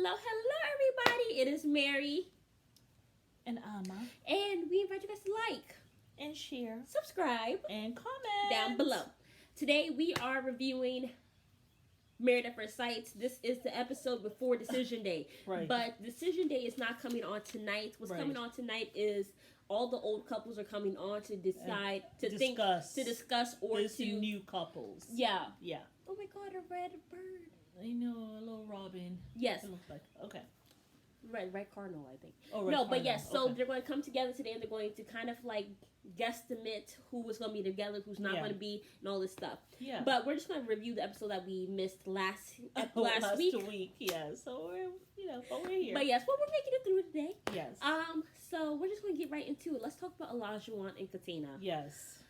Hello, everybody. It is Mary. And Amma. And we invite you guys to like, And share. subscribe, And comment. down below. Today we are reviewing Married at First Sight. This is the episode before Decision Day. Right. But Decision Day is not coming on tonight. What's Right. coming on tonight is all the old couples are coming on to decide, to discuss or There's to... new couples. Yeah. Yeah. Oh my god, a red bird. I know, a little Robin. Yes. It looks like. Okay. Red cardinal, I think. Oh, right. No, but yes, so Okay. they're going to come together today and they're going to kind of like guesstimate who was going to be together, who's not going to be, and all this stuff. Yeah. But we're just going to review the episode that we missed last week. Yeah. So but we're here. But yes, well, we're making it through today. Yes. So we're just going to get right into it. Let's talk about Olajuwon and Katina. Yes.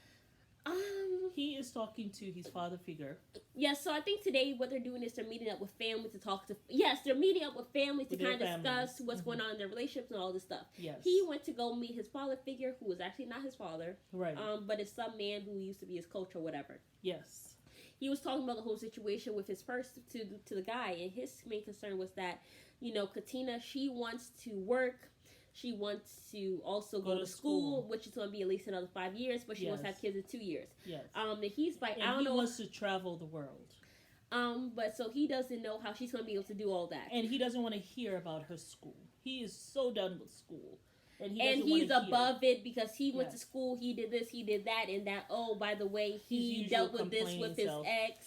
He is talking to his father figure. Yes, so I think today what they're doing is they're meeting up with family to talk to. Yes, they're meeting up with families to kind of discuss what's going on in their relationships and all this stuff. Yes. He went to go meet his father figure, who was actually not his father. Right. But it's some man who used to be his coach or whatever. Yes. He was talking about the whole situation with his first to the guy, and his main concern was that, Katina, she wants to work. She wants to also go to school, which is going to be at least another 5 years, but she wants to have kids in 2 years. Yes. And he's like, and I don't know. He wants to travel the world. But so he doesn't know how she's going to be able to do all that. And he doesn't want to hear about her school. He is so done with school. And he's above it because he went to school, he did this, he did that, and that, oh, by the way, he dealt with this with his ex.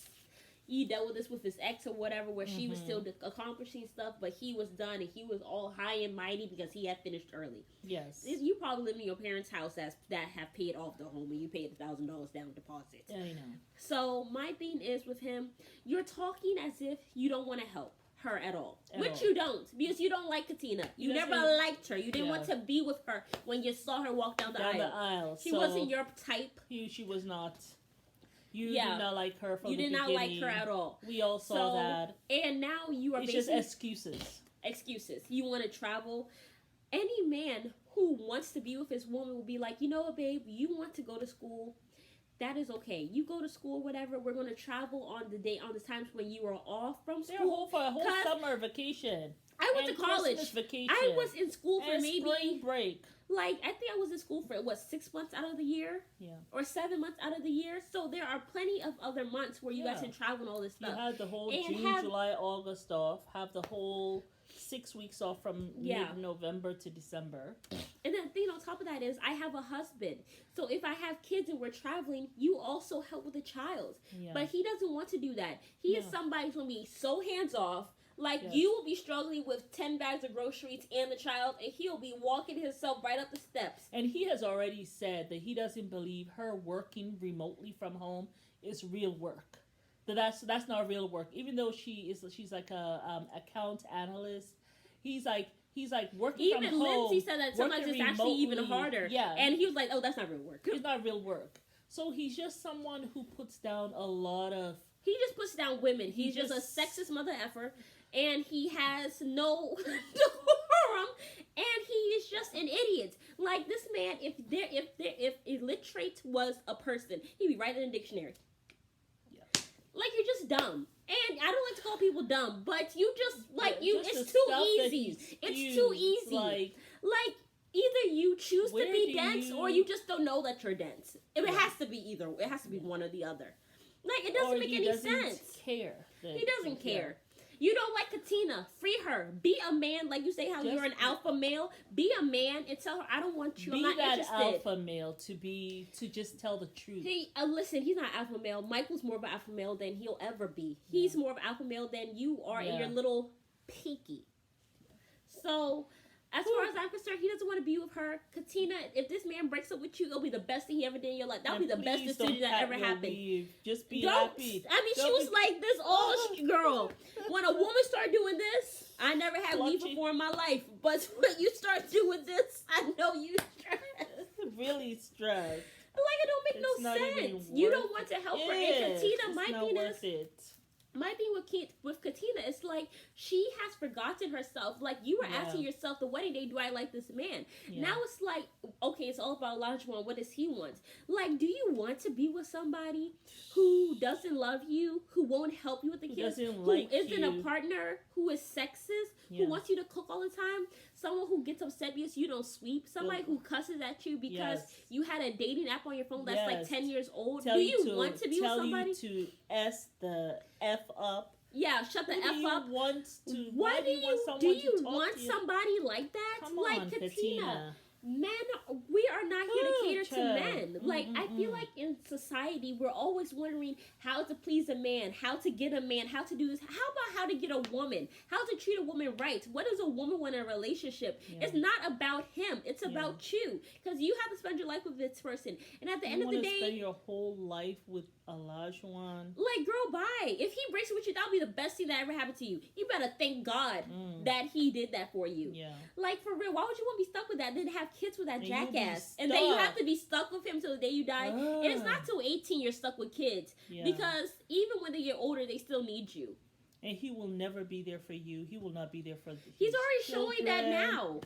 He dealt with this with his ex or whatever, where she was still accomplishing stuff, but he was done, and he was all high and mighty because he had finished early. Yes. You probably live in your parents' house that have paid off the home, and you paid $1,000 down deposit. I know. So my thing is with him, you're talking as if you don't want to help her at all. Which you don't, because you don't like Katina. You never liked her. You didn't want to be with her when you saw her walk down the aisle. She wasn't your type. She was not. You did not like her from the beginning. You did not like her at all. We all saw that. And now you are just excuses. Excuses. You want to travel. Any man who wants to be with his woman will be like, you know what, babe, you want to go to school. That is okay. You go to school, whatever. We're going to travel on the times when you are off from school. For a whole summer vacation. I went to college. Vacation. I was in school for maybe spring break. Like, I think I was in school for, 6 months out of the year? Yeah. Or 7 months out of the year. So there are plenty of other months where you guys can travel and all this stuff. You had the whole June, July, August off. Have the whole 6 weeks off from mid-November to December. And then the thing on top of that is I have a husband. So if I have kids and we're traveling, you also help with the child. Yeah. But he doesn't want to do that. He is somebody who's going to be so hands-off. Like, you will be struggling with 10 bags of groceries and the child, and he'll be walking himself right up the steps. And he has already said that he doesn't believe her working remotely from home is real work. That's not real work. Even though she's like a account analyst, he's like working even from home. Even Lindsay said that sometimes it's actually even harder. Yeah. And he was like, oh, that's not real work. It's not real work. So he's just someone who puts down a lot of... He just puts down women. He's just a sexist mother effer. And he has no decorum, and he is just an idiot. Like, this man, if illiterate was a person, he'd be right in a dictionary. Yeah. Like, you're just dumb. And I don't like to call people dumb, but you just, it's too easy. It's too easy. Like, either you choose to be dense, or you just don't know that you're dense. It has to be either. It has to be one or the other. Like, it doesn't make any sense. He doesn't care. You don't like Katina. Free her. Be a man. Like you say how you're an alpha male. Be a man and tell her, I don't want you. I'm not interested. Be that alpha male to just tell the truth. Listen, he's not alpha male. Michael's more of an alpha male than he'll ever be. He's more of an alpha male than you are in your little pinky. So... As far as I'm concerned, he doesn't want to be with her. Katina, if this man breaks up with you, it'll be the best thing he ever did in your life. That'll be the best decision that ever happened. Just be happy. I mean, she was like this girl. When a woman start doing this, I never had weed before in my life. But when you start doing this, I know you stressed. Really stressed. Like, it don't make no sense. You don't want to help her. And Katina, my thing my thing with Katina is like she has forgotten herself. Like you were asking yourself the wedding day, do I like this man? Now it's like, okay, it's all about Olajuwon. What does he want? Like, do you want to be with somebody who doesn't love you, who won't help you with the kids, who isn't a partner, who is sexist, who wants you to cook all the time, someone who gets upset because you don't sweep, somebody who cusses at you because you had a dating app on your phone that's like 10 years old. Do you want to be with somebody? Tell you to S the F up. Yeah, shut the F up. Why do you want somebody like that? Come like on, Katina. Men, we are not here to cater to men. Like, I feel like in society, we're always wondering how to please a man, how to get a man, how to do this. How about how to get a woman? How to treat a woman right? What does a woman want in a relationship? Yeah. It's not about him. It's about you. Because you have to spend your life with this person. And at the end of the day... You spend your whole life with Olajuwon. Like, girl, bye. If he breaks it with you, that'll be the best thing that ever happened to you. You better thank God that he did that for you. Yeah. Like, for real, why would you want to be stuck with that? Then have kids with that jackass. And then you have to be stuck with him till the day you die. And it's not till 18 you're stuck with kids. Yeah. Because even when they get older, they still need you. And he will never be there for you. He will not be there for He's already showing that now.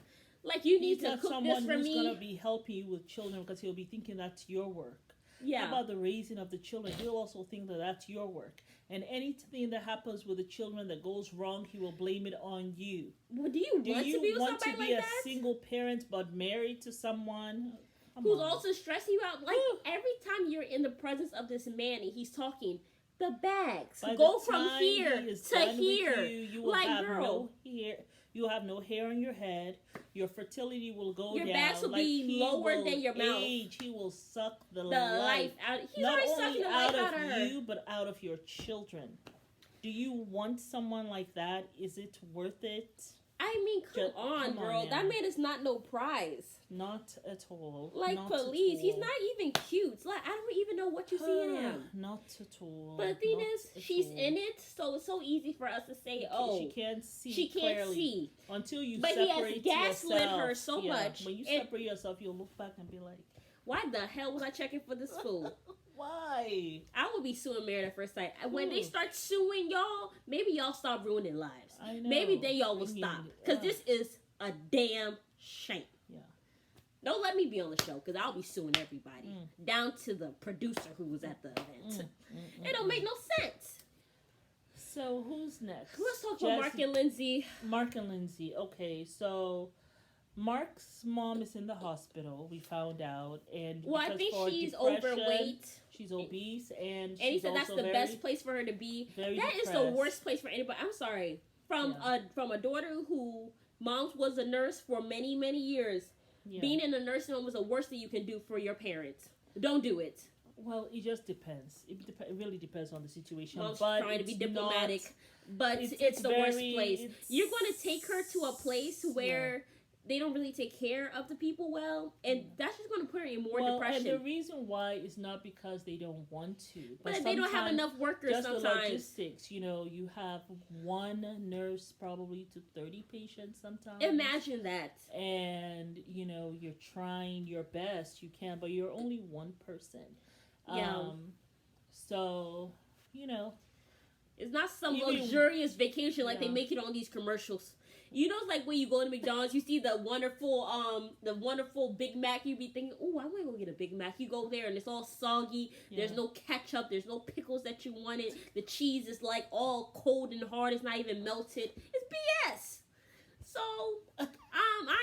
Like, you need to cook this for me. He's not someone who's going to be helping you with children because he'll be thinking that's your work. Yeah. How about the raising of the children? He'll also think that that's your work. And anything that happens with the children that goes wrong, he will blame it on you. Well, do you want to be with somebody like that? Do you want to be a single parent but married to someone who's also stressing you out? Like, every time you're in the presence of this man and he's talking, the bags go from here to here. You will have no hair. You'll have no hair on your head. Your fertility will go down. Your bags will be lower than your mouth. He will suck the life out. He's already sucking the life out of her. You, but out of your children. Do you want someone like that? Is it worth it? I mean, come on, girl. That man is not no prize. Not at all. Like, please. He's not even cute. Like, I don't even know what you see in him. Not at all. But the thing is, she's in it, so it's so easy for us to say, she can't see. She can't clearly. See. Until you but separate he has gaslit her so much. When you separate yourself, you'll look back and be like, why the hell was I checking for this fool? Why? I will be suing Married at First Sight. When they start suing y'all, maybe y'all stop ruining lives. I know. Maybe then y'all will stop. Because this is a damn shame. Yeah. Don't let me be on the show because I'll be suing everybody. Down to the producer who was at the event. It don't make no sense. So who's next? Let's talk about Mark and Lindsay. Mark and Lindsay. Okay, so Mark's mom is in the hospital. We found out, and I think she's overweight. She's obese, and he said that's the best place for her to be. That is the worst place for anybody. I'm sorry. From a daughter who mom was a nurse for many, many years. Yeah. Being in a nursing home is the worst thing you can do for your parents. Don't do it. Well, it just depends. It really depends on the situation. Mom's trying to be diplomatic, but it's the worst place. You're going to take her to a place where they don't really take care of the people well, and that's just going to put her in more depression. And the reason why is not because they don't want to, but they don't have enough workers. Just sometimes the logistics. You have one nurse probably to 30 patients sometimes. Imagine that. And you're trying your best. You can, but you're only one person. Yeah. So it's not some luxurious vacation like they make it on these commercials. It's like when you go to McDonald's, you see the wonderful Big Mac. You be thinking, "Oh, I want to go get a Big Mac." You go there and it's all soggy. Yeah. There's no ketchup. There's no pickles that you wanted. The cheese is like all cold and hard. It's not even melted. It's BS. So, I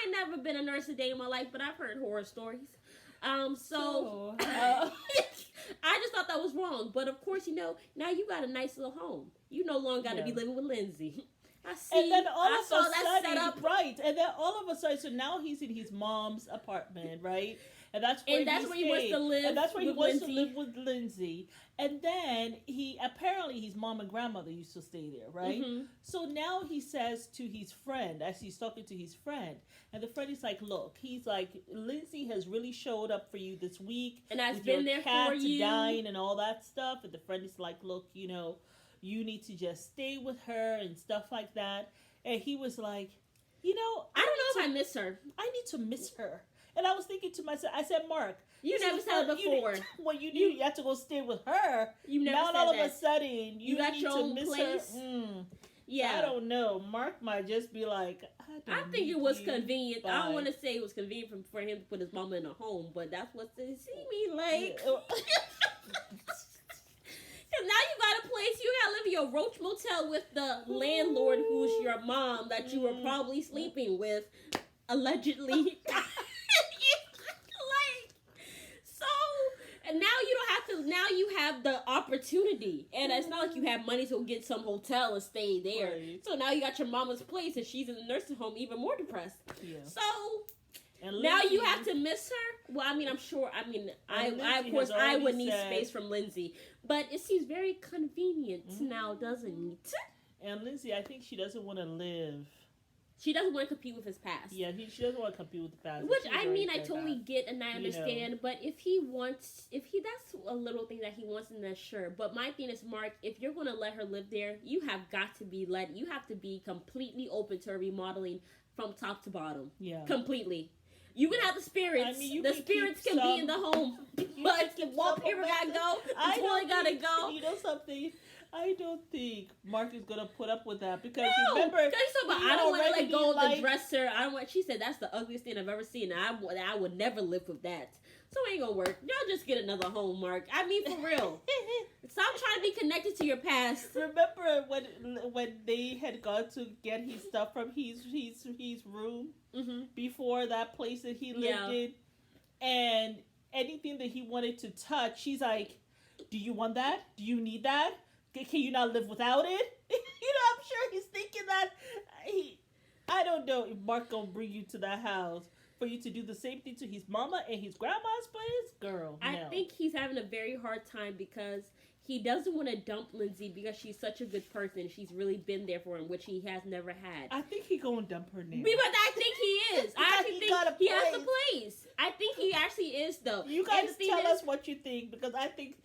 ain't never been a nurse a day in my life, but I've heard horror stories. I just thought that was wrong. But of course, now you got a nice little home. You no longer got to be living with Lindsay. I see. And then all of a sudden, right? And then all of a sudden, so now he's in his mom's apartment, right? And that's where he wants to live. And that's where he wants to live with Lindsay. And then apparently his mom and grandmother used to stay there, right? Mm-hmm. So now he says to his friend, as he's talking to his friend, and the friend is like, "Look, he's like, Lindsay has really showed up for you this week, and I've been there for you, dying and all that stuff." And the friend is like, "Look, you need to just stay with her and stuff like that." And he was like, I don't know if I miss her. I need to miss her. And I was thinking to myself, I said, Mark, you never said it before. You knew you had to go stay with her. You never said now all of a sudden you got need your to own miss place. her. Yeah, I don't know. Mark might just be like, I think it was convenient. I don't want to say it was convenient for him to put his mama in a home, but that's what they see me like. Cause now you got a place, you gotta live in your roach motel with the landlord who's your mom that you were probably sleeping with, allegedly. Like, so, and now you don't have to, now you have the opportunity. And it's not like you have money to get some hotel and stay there. Right. So now you got your mama's place and she's in the nursing home even more depressed. Yeah. So, And now Lindsay, you have to miss her. Well, I mean, I'm sure. I mean, I of Lindsay course has I already would need said- space from Lindsay, but it seems very convenient now, doesn't it? And Lindsay, I think she doesn't want to live. She doesn't want to compete with his past. Yeah, she doesn't want to compete with the past. Which She's I already mean, I said totally that. get and I You understand. know. But if he wants, that's a little thing that he wants, and that's sure. But my thing is, Mark, if you're going to let her live there, you have got to be you have to be completely open to her remodeling from top to bottom. Yeah. Completely. You can have the spirits. I mean, you the can spirits keep can be some- in the home, You but can the keep wallpaper some gotta go. I The don't toilet gotta think- go. You know something? I don't think Mark is gonna put up with that because No, remember, but he I don't want to let already, go of the like- dresser. I don't want. She said that's the ugliest thing I've ever seen. I would never live with that. So it ain't gonna work. Y'all just get another home, Mark. I mean, for real. Stop trying to be connected to your past. Remember when they had gone to get his stuff from his room Mm-hmm. before that place that he lived Yeah. in, and anything that he wanted to touch, she's like, "Do you want that? Do you need that? Can you not live without it?" I'm sure he's thinking that. I don't know if Mark gonna bring you to that house for you to do the same thing to his mama and his grandma's place, girl. I no. think he's having a very hard time because he doesn't want to dump Lindsay because she's such a good person. She's really been there for him, which he has never had. I think he gonna dump her now. But I think he is. I actually He think got a he has the place. place. I think he actually is, though. You And guys the thing tell is, us what you think because I think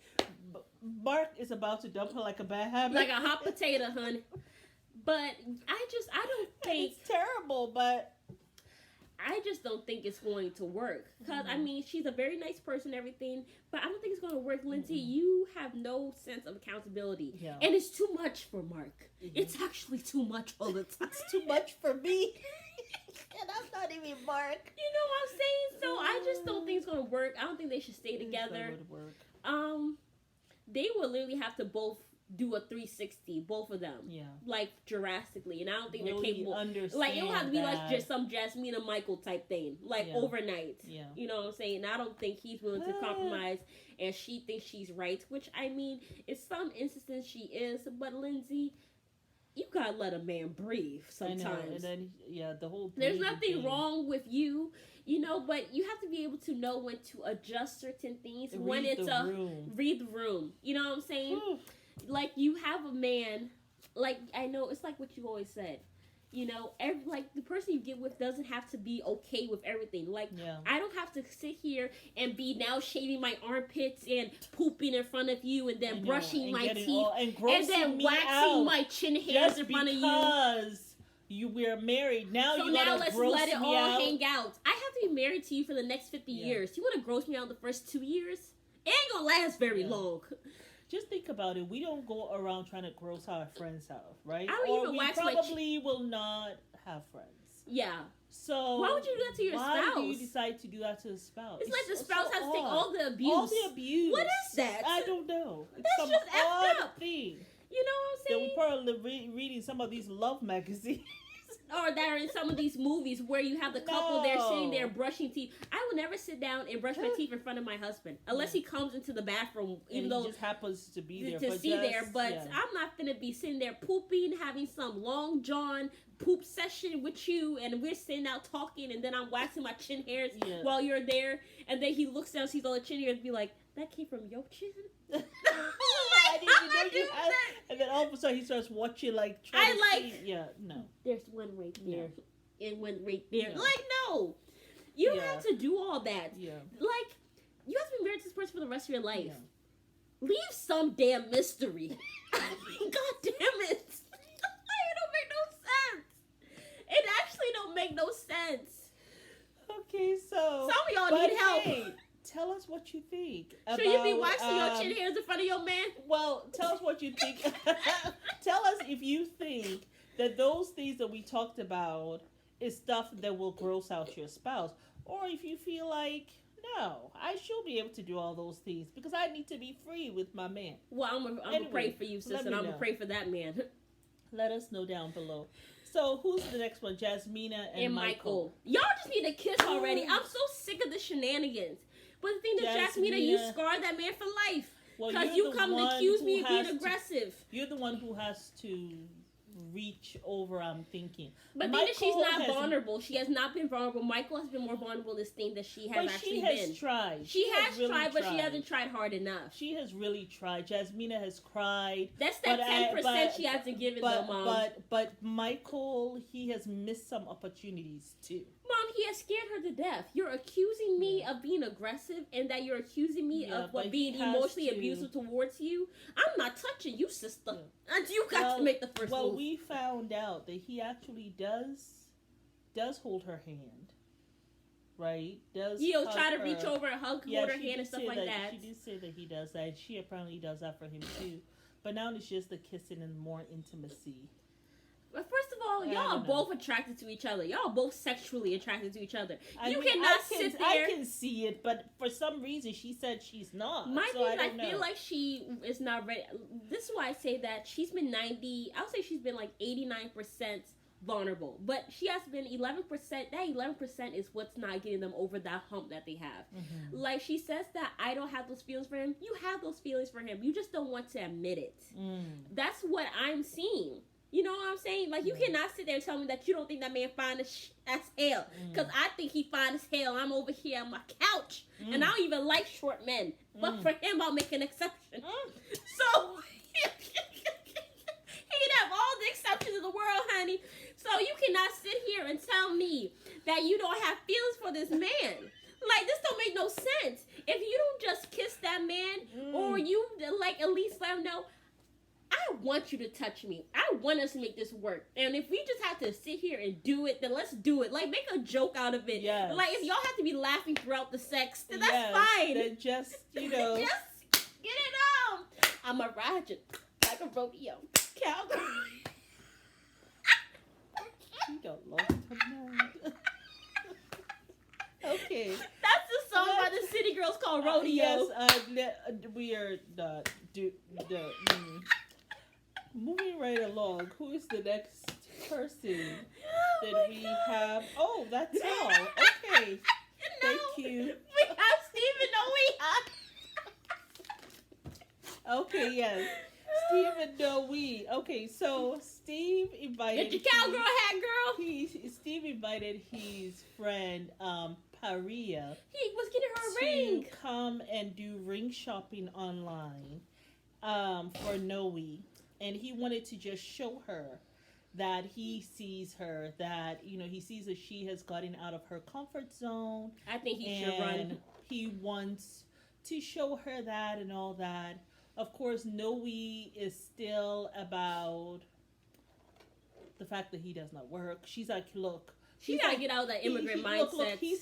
Mark is about to dump her like a bad habit. like a hot potato, hun. But I don't think, It's terrible, but I just don't think it's going to work. Because, I mean, she's a very nice person, everything, but I don't think it's going to work. Lindsay, you have no sense of accountability. Yeah. And it's too much for Mark. It's actually too much all the time. it's too much for me. And I'm not even Mark. You know what I'm saying? So I just don't think it's going to work. I don't think they should stay together. That would work. They will literally have to both do a 360, both of them. Yeah. Like, drastically. And I don't think they're Really capable. understand Like, it will have to be like that. just some Jasmine and Michael type thing. Like, Yeah. overnight. Yeah. You know what I'm saying? And I don't think he's willing to compromise. And she thinks she's right. Which, I mean, in some instances she is. But, Lindsay, you gotta let a man breathe sometimes. I know. And then, the whole There's breathing nothing thing. wrong with you, but you have to be able to know when to adjust certain things. When Read it's the room. read the room. You know what I'm saying? Whew. Like, you have a man, like, I know it's like what you always said. Like, the person you get with doesn't have to be okay with everything. Like, Yeah. I don't have to sit here and be now shaving my armpits and pooping in front of you and I then know, brushing and my getting teeth all- and and grossing then me waxing out my chin hairs just in front of you. because we're married. Now So you now gotta let's gross let it me all out. hang out. I have to be married to you for the next 50 Yeah. years. You want to gross me out the first 2 years? It ain't gonna last very Yeah. long. Just think about it. We don't go around trying to gross our friends out, right? I don't or even we wax my probably will not have friends. Yeah. So Why would you do that to your why spouse? do you decide to do that to the spouse? It's like the so spouse has to take odd. all the abuse. All the abuse. What is that? I don't know. It's That's some just effed odd up. thing You know what I'm that saying? we probably reading some of these love magazines. Or that are in some of these movies where you have the couple there sitting there No. brushing teeth. I will never sit down and brush my teeth in front of my husband unless he comes into the bathroom, even and though he just happens to be there to for see just, there. But yeah. I'm not gonna be sitting there pooping, having some long john poop session with you, and we're sitting out talking, and then I'm waxing my chin hairs Yeah. while you're there, and then he looks down, sees all the chin hairs, and be like, "That came from your chin." I didn't even know do you had, that. and then all of a sudden he starts watching like. I trying to like- see- Yeah, no. There's one right there, and one right there. No. Like, no, you don't Yeah. have to do all that. Yeah. Like, you have to be married to this person for the rest of your life. Yeah. Leave some damn mystery. God damn it. It don't make no sense. It actually don't make no sense. Okay, so. Some of y'all but need help. hey, tell us what you think. Should you be about, waxing your chin hairs in front of your man? Well, tell us what you think. Tell us if you think that those things that we talked about is stuff that will gross out your spouse, or if you feel like No, I should be able to do all those things because I need to be free with my man. Well, I'm gonna Anyway, pray for you, sis, let and me I'm gonna know. pray for that man. Let us know down below. So who's the next one? Jasmina and Michael. Y'all just need to kiss already. I'm so sick of the shenanigans. But the thing is, Jasmina, you Jasmina- scarred that man for life. Well, Because you're you the come to one accuse who me of being has to- aggressive. You're the one who has to reach over. I'm thinking. But the thing is, she's Michael not has- vulnerable. She has not been vulnerable. Michael has been more vulnerable in this thing than she has But actually she has been. tried. She has really tried, but she hasn't tried hard enough. She has really tried. Jasmina has cried. That's that But 10% she hasn't given But though, Mom. but Michael, he has missed some opportunities too. Mom, he has scared her to death. You're accusing me of being aggressive and that you're accusing me Yeah, of but being he has emotionally to- abusive towards you. I'm not touching you, sister. Yeah. And you got to make the first Well, move. we found out that he actually does hold her hand, right? He'll hug try to her. reach over and hold her she hand did and stuff say like that. She did say that he does that. And she apparently does that for him too. But now it's just the kissing and more intimacy. But first of all, I y'all are don't know. both attracted to each other. Y'all are both sexually attracted to each other. I You mean, cannot I can, sit there. I can see it, but for some reason she said she's not. My so thing I is, I don't feel know. like she is not ready. This is why I say that she's been 90. I'll say she's been like 89% vulnerable, but she has been 11%. That 11% is what's not getting them over that hump that they have. Mhm. Like she says that I don't have those feelings for him. You have those feelings for him. You just don't want to admit it. That's what I'm seeing. You know what I'm saying? Like, you cannot sit there and tell me that you don't think that man fine as hell. Because I think he fine as hell. I'm over here on my couch. And I don't even like short men. But for him, I'll make an exception. So, he can have all the exceptions in the world, honey. So, you cannot sit here and tell me that you don't have feelings for this man. Like, this don't make no sense. If you don't just kiss that man, or you, like, at least let him know, I want you to touch me. I want us to make this work. And if we just have to sit here and do it, then let's do it. Like, make a joke out of it. Yes. Like, if y'all have to be laughing throughout the sex, then that's Yes, fine. then just, you know. Just get it on. I'm a ride like a rodeo cowgirl. She don't love tonight. Okay. That's the song by the City Girls called Rodeo. Yes, we are moving right along. Who is the next person that we have? Oh, that's all. Okay. Thank you. We have Stephen Noe. Okay, yes. Steve and Noe. Okay, so Steve invited. Get your cowgirl hat, girl. Steve invited his friend Paria He was getting her a to ring. come and do ring shopping online for Noe, and he wanted to just show her that he sees her, that he sees that she has gotten out of her comfort zone. I think he should run. And he wants to show her that and all that. Of course, Noe is still about the fact that he does not work. She's like, look. She gotta get out of that immigrant mindset. Look, he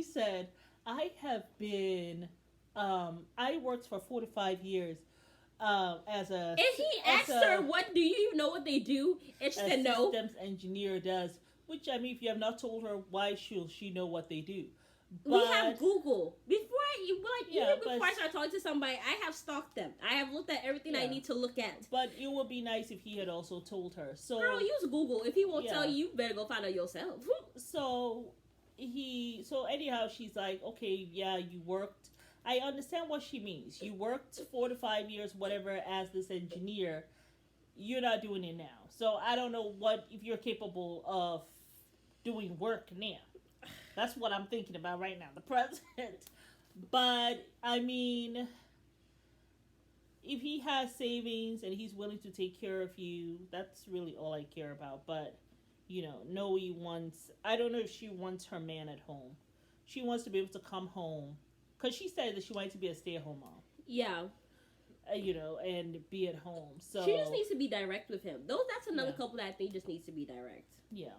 said, I have been, I worked for 4 to 5 years as a... And he asked her, what do you even know what they do? And she said no. systems engineer does. Which, I mean, if you have not told her, why should she know what they do? But, we have Google. Even before but- I start talking to somebody, I have stalked them. I have looked at everything I Yeah. need to look at. But it would be nice if he had also told her. So, Girl, use Google. If he won't Yeah. tell you, you better go find out yourself. so anyhow, she's like, okay, yeah, you worked. I understand what she means. You worked 4 to 5 years, whatever, as this engineer. You're not doing it now. So I don't know if you're capable of doing work now. That's what I'm thinking about right now, the president. But, I mean, if he has savings and he's willing to take care of you, that's really all I care about. But, Noe wants, I don't know if she wants her man at home. She wants to be able to come home. Because she said that she wanted to be a stay-at-home mom. Yeah. And be at home. So She just needs to be direct with him. That's another Yeah. couple that I think just needs to be direct. Yeah.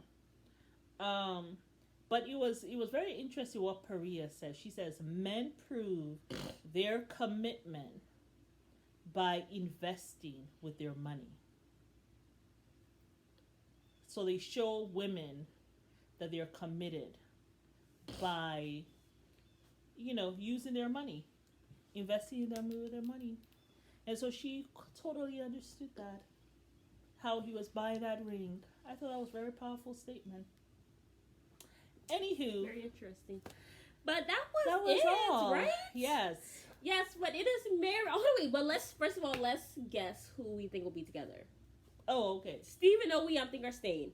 But it was very interesting what Paria says. She says men prove their commitment by investing with their money. So they show women that they're committed by using their money, investing in them with their money. And so she totally understood that, how he was buying that ring. I thought that was a very powerful statement. Anywho, Very interesting. But that that was was it, all. right? Yes. Yes, but it is Mary. Oh wait, but let's guess who we think will be together. Oh, okay. Steve and Owe, I think, are staying.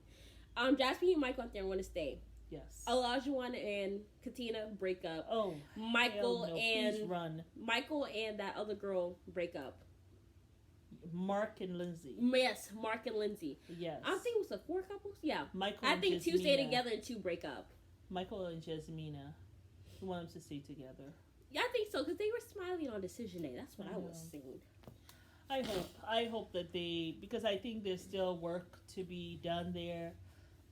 Jasmine and Michael, I think, are going to stay. Yes. Olajuwon and Katina break up. Oh, Michael hell no. and Please run. Michael and that other girl break up. Mark and Lindsay. Yes, Mark and Lindsay. Yes. I think it was like 4 couples. Yeah, Michael. I and think 2 stay Jasmina. together and 2 break up. Michael and Jasmina. We want them to stay together. Yeah, I think so because they were smiling on decision day. That's what I was seeing. I hope that because I think there's still work to be done there.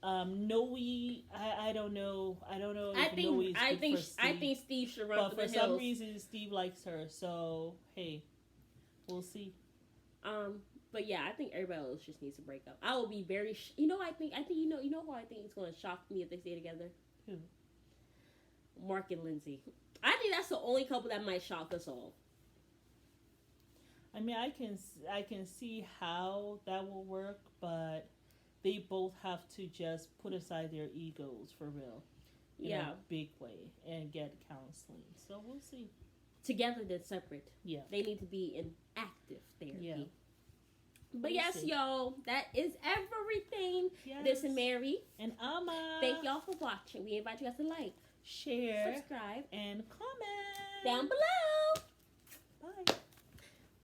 Noe, I don't know. I don't know. If Noe is good for Steve, I think Steve should run but for for the some hills. reason Steve likes her. So hey, we'll see. But yeah, I think everybody else just needs to break up. I will be very. I think you know who I think is going to shock me if they stay together. Who? Mark and Lindsay. I think that's the only couple that might shock us all. I mean, I can see how that will work, but they both have to just put aside their egos for real. In a big way and get counseling. So we'll see. Together then separate. Yeah. They need to be in active therapy. Yeah. But We'll yes, see. y'all, that is everything. Yes. This is Mary. And Amma. Thank y'all for watching. We invite you guys to like, Share. subscribe, And comment. down below.